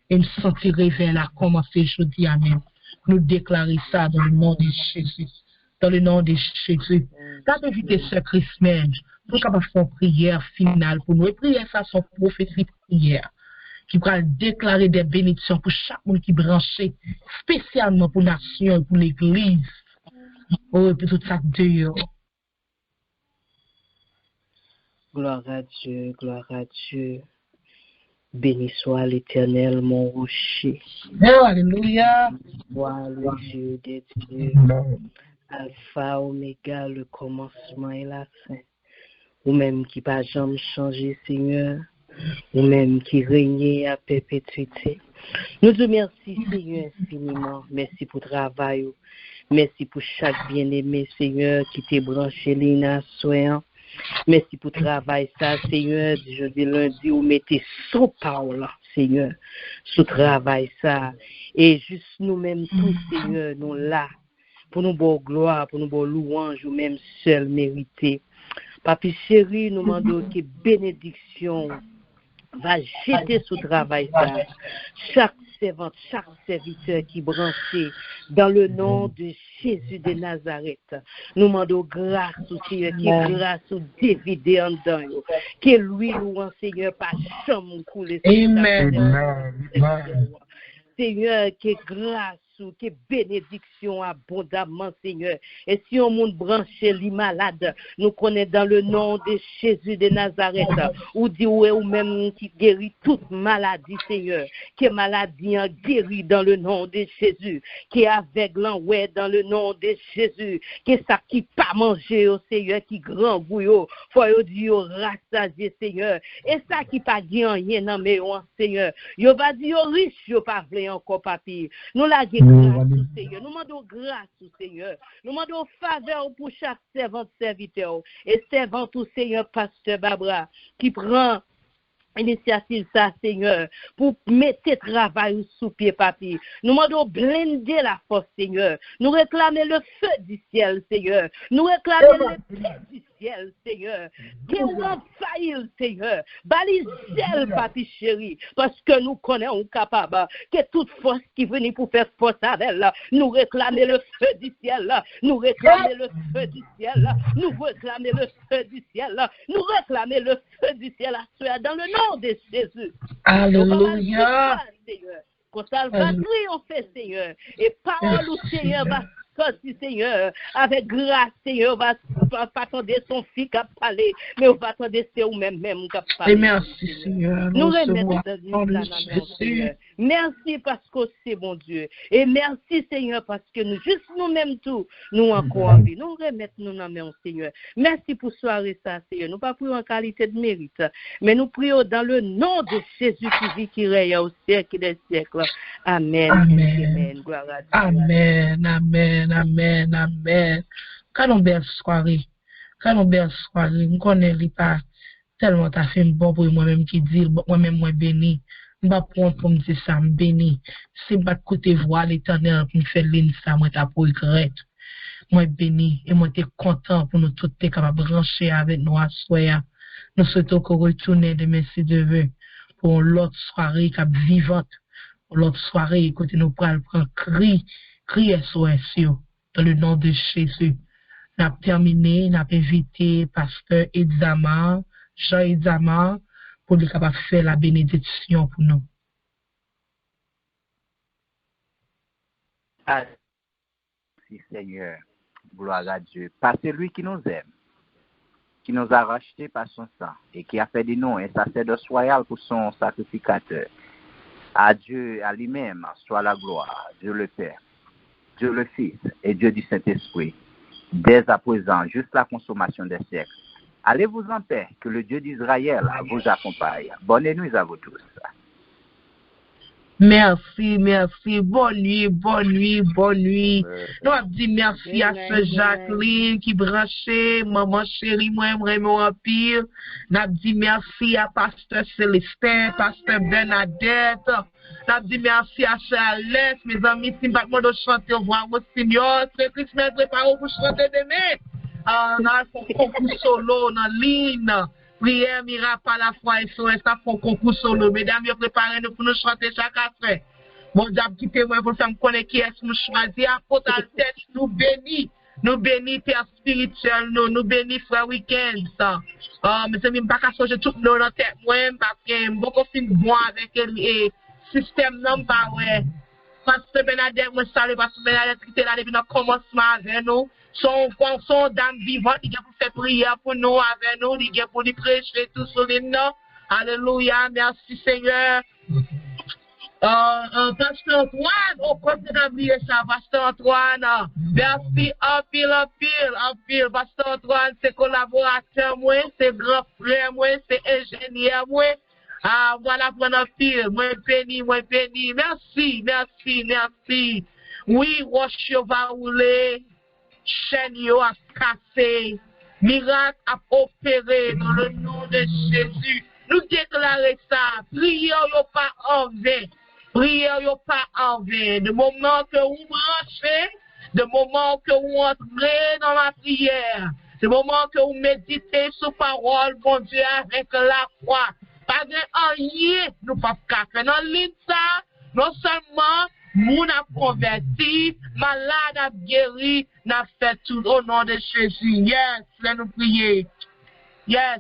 B: Et me sentir réveil là commencer jeudi amen. Nous déclarer ça dans le nom de Jésus. Dans le nom de Jésus. Quand invité ce Christmas, nous capable faire une prière finale pour nous. Et prière ça son prophétie prière qui va déclarer des bénédictions pour chaque monde qui branché, spécialement pour la nation, pour l'église. Oh, et puis tout ça Dieu.
C: Gloire à Dieu, gloire à Dieu. Béni soit l'Éternel, mon rocher.
B: Alléluia.
C: Toi, le Dieu des dieux. Alpha, Oméga, le commencement et la fin. Ou même qui pas jamais changé, Seigneur. Ou même qui règne à perpétuité. Nous te remercions, Seigneur, infiniment. Merci pour le travail. Merci pour chaque bien-aimé, Seigneur, qui t'est branché l'INA soin. Merci pour le travail, ça, Seigneur. Jeudi, lundi, vous mettez sous parole, Seigneur, sous travail, ça. Et juste nous-mêmes, tous, Seigneur, nous là, pour nous bonne gloire, pour nous bonne louange, ou même seul mérité. Papi chéri, nous demandons que bénédiction va jeter sous travail, ça. Chaque servante, chaque serviteur qui branché dans le nom de Jésus de Nazareth. Nous demandons grâce au Seigneur, qui grâce au dévidé en dedans, que lui ou Seigneur pas chambre couler. Amen. Seigneur, que grâce ou que bénédiction abondamment, Seigneur. Et si on monde branché les malades, nous connaissons dans le nom de Jésus de Nazareth, ou dit ou même qui guérit toute maladie, Seigneur, que maladie en guérit dans le nom de Jésus, qui est aveugle en ouais dans le nom de Jésus, que ça qui pas manger au Seigneur, qui grand bouillot, faut dire rassasié, Seigneur, et ça qui pas dit rien non mais Seigneur, yo va dire riche, yo pas vle encore papier. Nous la grâce au Seigneur. Nous demandons grâce au Seigneur. Nous demandons faveur pour chaque servante serviteur et servante au Seigneur pasteur Barbara qui prend initiative ça, Seigneur, pour mettre travail sous pied papier. Nous demandons blinder la force, Seigneur. Nous réclamer le feu du ciel, Seigneur. Nous réclamer le paix du ciel, Seigneur. Que nous faillir, Seigneur. Balisel, papi chéri, parce que nous connaissons capable que toute force qui vient pour faire force avec elle, nous réclamer le feu du ciel, nous réclamer le feu du ciel, nous réclamer le feu du ciel, nous réclamer le feu du ciel dans le nom de Jésus.
B: Alléluia.
C: Qu'on ça va triompher, Seigneur. Et parole au Seigneur va sortir, Seigneur. Avec grâce, Seigneur, on va pas attendre son fils qui a parlé, mais on va attendre c'est vous-même qui a parlé.
B: Et merci, Seigneur.
C: Nous remettons dans la main, Seigneur. Merci parce que c'est bon Dieu. Et merci, Seigneur, parce que nous, juste nous-mêmes tout, nous encore en vie. Nous remettons nous dans la main, Seigneur. Merci pour soirée ça, Seigneur. Nous pas prions en qualité de mérite, mais nous prions dans le nom de Jésus qui vit, qui règne au siècle des siècles. Amen.
B: Amen.
C: Gloire à Dieu.
B: Amen. Amen. Amen. Amen. Quand on belle soirée, on connaît pas tellement t'as fait bon pour moi-même qui dit, moi-même moi béni. Je ne vais pas prendre pour me dire ça, me béni. C'est pas de côté voir l'Éternel pour me faire l'île ça, moi t'as pour regret. Moi béni et moi t'es content pour nous tous t'es capable de brancher avec nous à soir. Nous souhaitons qu'on retourne demain si Dieu veut pour l'autre soirée qui est vivante. Pour l'autre soirée, côté nous prendre cri SOS dans le nom de Jésus. N'a terminé, n'a invité pasteur Idzama, Jean Idzama, pour lui capable faire la bénédiction pour nous.
F: Merci Seigneur, gloire à Dieu. Par celui qui nous aime, qui nous a rachetés par son sang et qui a fait de nous un sacerdoce royal pour son sacrificateur. À Dieu, à lui-même, soit la gloire, Dieu le Père, Dieu le Fils et Dieu du Saint-Esprit, dès à présent, jusqu'à la consommation des siècles. Allez-vous en paix, que le Dieu d'Israël vous accompagne. Bonne nuit à vous tous.
B: Merci, merci. Bonne nuit, bonne nuit, bonne nuit. Nous avons dit merci à ce Jacqueline qui branchait, maman chérie, moi, vraiment en pire. Nous avons dit merci à Pasteur Célestin, Pasteur Bernadette. Nous avons dit merci à Charles, mes amis, si nous de chanter au revoir au Seigneur, c'est Christmas préparé pour chanter demain. Nous avons fait un concours solo dans ligne. Prière, miracle par la foi et SOS, ça fait un concours solo. Mesdames, vous préparez nous pour nous chanter chaque après. Bon, j'ai quitté moi pour faire me connaître qui est-ce que nous choisir. Apôtre tête, nous bénis. Nous bénis Père spirituel, nous bénis frère week-end. Mais c'est même pas qu'à changer tout le monde dans tête, moi, parce que beaucoup fin bon avec le système, non, pas ouais. Pasteur Bernadette, moi, salue Pasteur Bernadette qui était là depuis le commencement avec nous. Son dame vivante, il a pour faire prière pour nous, avec nous, il a pour lui prêcher tout sur les noms. Alléluia, merci Seigneur. Pasteur Antoine, au côté d'oublier ça, Pasteur Antoine, merci, en pile, Pasteur Antoine, c'est collaborateur, moi, c'est grand frère, moi, c'est ingénieur, moi. Voilà, pour un pile, moi béni, merci. Oui, roche va rouler. Chaîne yo a cassé, miracle a opéré dans le nom de Jésus. Nous déclarons ça, prière yo pas en vain, de moment que vous marchez, de moment que vous entrez dans la prière, de moment que vous méditez sur parole, bon Dieu, avec la foi. Pas de rien, nous pas faire dans l'île ça, non seulement moun a converti, malade a guéri, n'a fait tout au nom de Jésus. Yes, laisse nous prier. Yes.